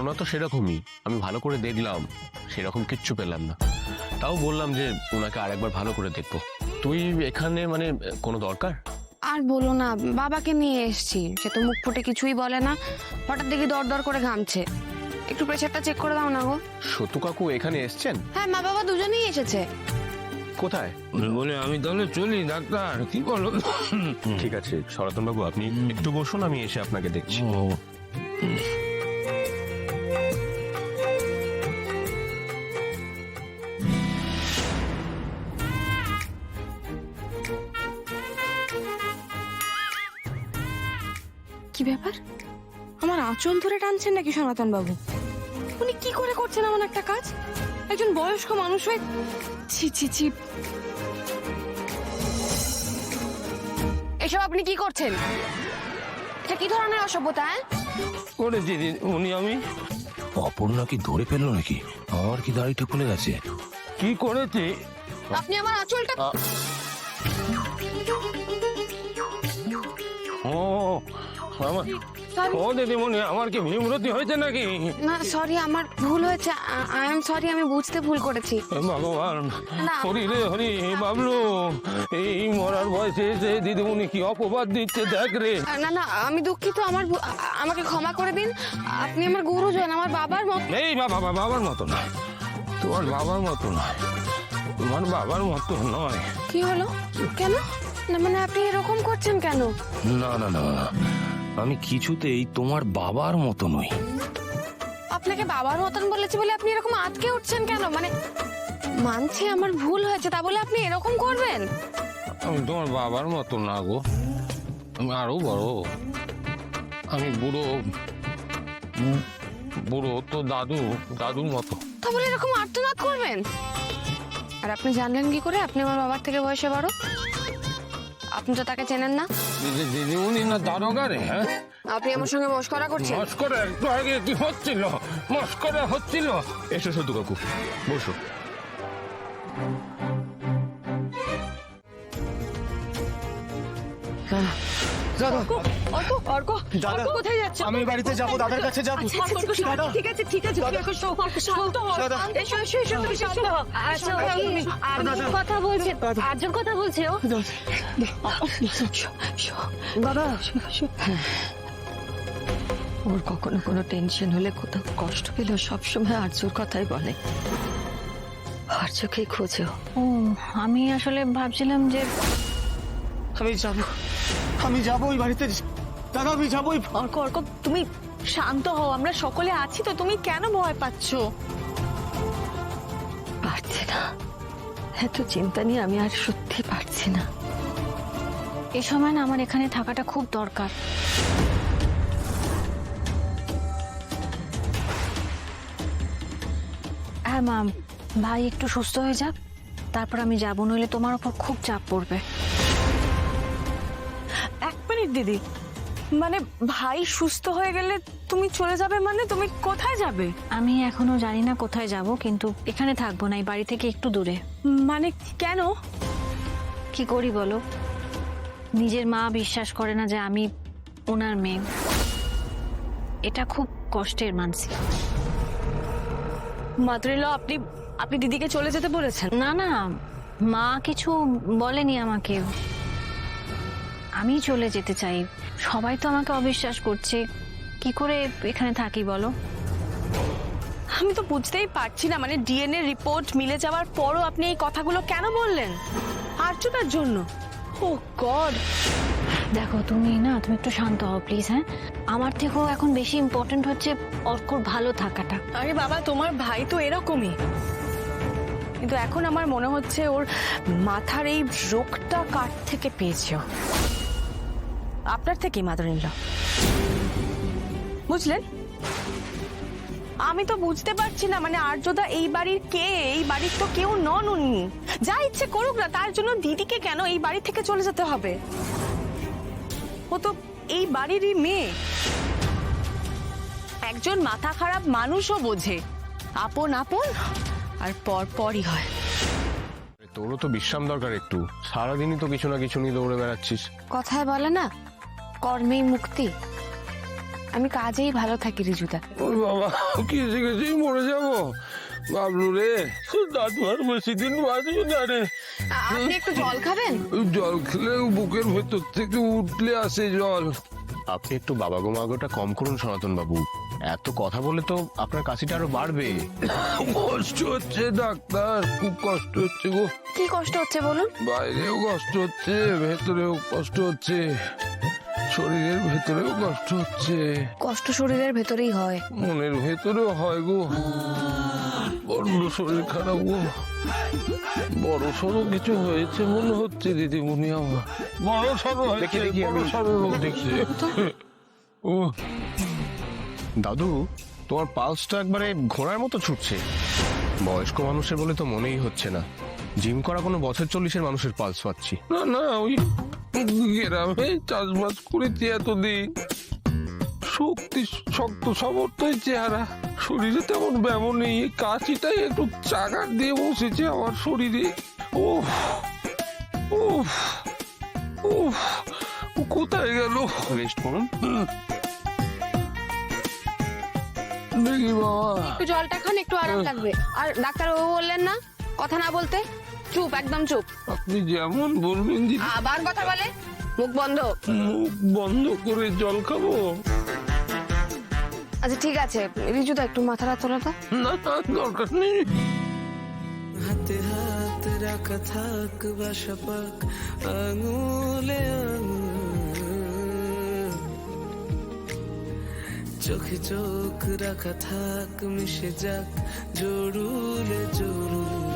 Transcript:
ঘটনা তো সেরকমই, আমি ভালো করে দেখলাম, সেরকম কিচ্ছু পেলাম না। তাও বললাম যে ওনাকে আরেকবার ভালো করে দেখবো। তুই এখানে মানে কোনো দরকার? আর বলো না, বাবাকে নিয়ে এসেছি, সে তো মুখ ফুটে কিছুই বলে না, হঠাৎ দেখি দর দর করে ঘামছে। একটু প্রেশারটা চেক করে দাও না গো। সতু কাকু এখানে এসছেন? হ্যাঁ, মা বাবা দুজনেই এসেছে। কোথায়? বলে আমি তাহলে চলি ডাক্তার, কি বলো? ঠিক আছে সনাতন বাবু, আপনি একটু বসুন, আমি এসে আপনাকে দেখছি। কি ব্যাপার, আমার আঁচল ধরে টানছেন নাকি সনাতন বাবু? উনি কি করে করছেন এমন একটা কাজ? একজন বয়স্ক মানুষ হয়ে। ছি ছি ছি, এসব আপনি কি করছেন? এটা কি ধরনের অসভ্যতা? করেছি উনি আমি। অপর্ণা কি ধরে ফেললো নাকি? আমার কি দাড়িটা খুলে গেছে? কি করেছি? আপনি আমার আঁচলটা। ও আমার, ও দিদিমণি, আমার কি বিমূর্তি হয়েছে নাকি? না সরি, আমার ভুল হয়েছে, আই এম সরি, আমি বুঝতে ভুল করেছি। ভগবান, না। হরি রে হরি, বাবলু এই মরার বয়সে এসে দিদিমণি কি অপবাদ দিচ্ছে দেখ রে। না না, আমি দুঃখিত, আমাকে ক্ষমা করে দিন। আপনি আমার গুরুজন, আমার বাবার মত। এই বাবা, বাবার মতো না, তোমার বাবার মতো নয়, তোমার বাবার মতো নয়। কি হলো? কেন? না মানে আপনি এরকম করছেন কেন? না না না না, আমি কিছুতেই তোমার বাবার মতো নই। আপনাকে বাবার মতন বলেছি বলে আপনি এরকম আটকে উঠছেন কেন? মানে মানছি আমার ভুল হয়েছে, তা বলে আপনি এরকম করবেন? আমি তোমার বাবার মতো না গো, আমি আরো বড়। আমি বুড়ো, বুড়ো তো দাদুর মতো। তা বলে এরকম আর্তনাদ করবেন? আর আপনি জানলেন কি করে আপনি আমার বাবার থেকে বয়সে বড়? আপনি তো তাকে চেনেন না। দিদিমণি না দারোগা রে? হ্যাঁ, আপনি আমার সঙ্গে মশকরা করছেন। মস্করা একটু আগে কি হচ্ছিল? মস্করা হচ্ছিল। এসো সতু কাকু, বসো। কোথায় যাচ্ছে? আমি বাড়িতে যাবো, দাদার কাছে যাবো। ঠিক আছে ঠিক আছে, এসো এসো এসো, তুমি শান্ত হও। আচ্ছা, আর্জুন কথা বলছে, আর্জুন কথা বলছে ও। বাবা, ওর কখনো কোনো টেনশন হলে, কোথাও কষ্ট পেলে সবসময় আর্যর কথাই বলে, আর্যকেই খোঁজে ও। ও, আমি আসলে ভাবছিলাম যে আমি যাবো ওই বাড়িতে, দাদা আমি যাবোই। অর্ক, অর্ক, তুমি শান্ত হও, আমরা সকলে আছি তো, তুমি কেন ভয় পাচ্ছ? পারছি না, এত চিন্তা নিয়ে আমি আর সত্যি পারছি না। এই সময় না আমার এখানে থাকাটা খুব দরকার। হ্যাঁ মা, ভাই একটু সুস্থ হয়ে যাক, তারপর আমি যাবো, নইলে তোমার উপর খুব চাপ পড়বে। এক মিনিট দিদি, মানে ভাই সুস্থ হয়ে গেলে তুমি চলে যাবে? মানে তুমি কোথায় যাবে? আমি এখনো জানি না কোথায় যাব, কিন্তু এখানে থাকবো না, এই বাড়ি থেকে একটু দূরে। মানে কেন? কি করি বলো? নিজের মা বিশ্বাস করে না যে আমি ওনার মেয়ে, এটা খুব কষ্টের মানসিক। মাদ্রিল, আপনি আপনি দিদিকে চলে যেতে বলেছেন? না না, মা কিছু বলেনি আমাকে, আমি চলে যেতে চাই। সবাই তো আমাকে অবিশ্বাস করছে, কি করে এখানে থাকি বলো? আমি তো বুঝতেই পারছি না, মানে ডিএনএ রিপোর্ট মিলে যাওয়ার পরও আপনি এই কথাগুলো কেন বললেন? আর্যটার জন্য? ও গড! দেখো তুমি একটু শান্ত হও প্লিজ। হ্যাঁ, আমার থেকেও এখন বেশি ইম্পর্টেন্ট হচ্ছে অর্কর ভালো থাকাটা। আরে বাবা, তোমার ভাই তো এরকমই, কিন্তু এখন আমার মনে হচ্ছে ওর মাথার এই রোগটা কার থেকে পেয়েছে? আপনার থেকেই, মাদার-ইন-ল। বুঝলেন? আমি তো বুঝতে পারছি না, মানে আর্যদা এই বাড়ির কে? এই বাড়ির তো কেউ নন উনি। যা ইচ্ছে করুক না, তার জন্য দিদিকে কেন এই বাড়ি থেকে চলে যেতে হবে? ও তো এই বাড়িরই মেয়ে। একজন মাথা খারাপ মানুষও বোঝে, আপন আপন আর পর পরই হয়। তোরও তো বিশ্রাম দরকার একটু, সারাদিনই তো কিছু না কিছু নিয়ে দৌড়ে বেড়াচ্ছিস। কথায় বলে না, কর্মেই মুক্তি। আমি কাজেই ভালো থাকি রিজুদা। ওর বাবা কি গেছি মরে যাবো বাবলু রে, দাঁত আর বেশি দিন বাঁচবো না রে। আপনি একটু জল খাবেন? জল খেলে বুকের ভেতর থেকে উঠলে আসে জল। আপনি একটু বাবা গো মাগোটা কম করুন সনাতন বাবু, এত কথা বলে তো আপনার কাশিটা আরো বাড়বে। কষ্ট হচ্ছে ডাক্তার, খুব কষ্ট হচ্ছে গো। কি কষ্ট হচ্ছে বলুন? বাইরেও কষ্ট হচ্ছে, ভেতরেও কষ্ট হচ্ছে, শরীরের ভেতরেও কষ্ট হচ্ছে, কষ্ট শরীরের ভেতরেই হয়। মনের ভেতরেও হয় গো। বড্ড শরীর খারাপ গো, বড় সড়ো কিছু হয়েছে মনে হচ্ছে দিদিমণি আমার। বড় সড়ো হয়েছে, বড় সড়ো রোগ দেখছে। ও দাদু, তোমার পালসটা একবারে ঘোড়ার মতো ছুটছে। বয়স্ক মানুষের বলে তো মনেই হচ্ছে না, জিম করা কোনো বছর 40-এর মানুষের পালস পাচ্ছি। না না, ওই গ্রামে চাষবাস করেছি এতদিন, শক্তি শক্ত সমর্থই চেহারা, শরীরে তেমন ব্যায়াম নেই। কাশিটাই একটু চাগার দিয়ে বসেছে আমার শরীরে। ওহ ওহ ওহ, কোথায় গেল? রেস্ট করুন। দেখি বাবা, একটু জলটা খান, একটু আরাম লাগবে। আর ডাক্তার বাবু বললেন না কথা না বলতে? চুপ, একদম চুপ। আপনি যেমন বলবেন দিদি। আবার কথা বলে, মুখ বন্ধ। মুখ বন্ধ করে জল খাবো? আচ্ছা ঠিক আছে, রিজুদা একটু মাথাটা তোলা তো। না না, দরকার নেই। হাতে হাত রাখা থাক বাসা পাক আঙুলে আঙুল, চোখে চোখ রাখা থাক মিশে যাক জরুরে জরুর।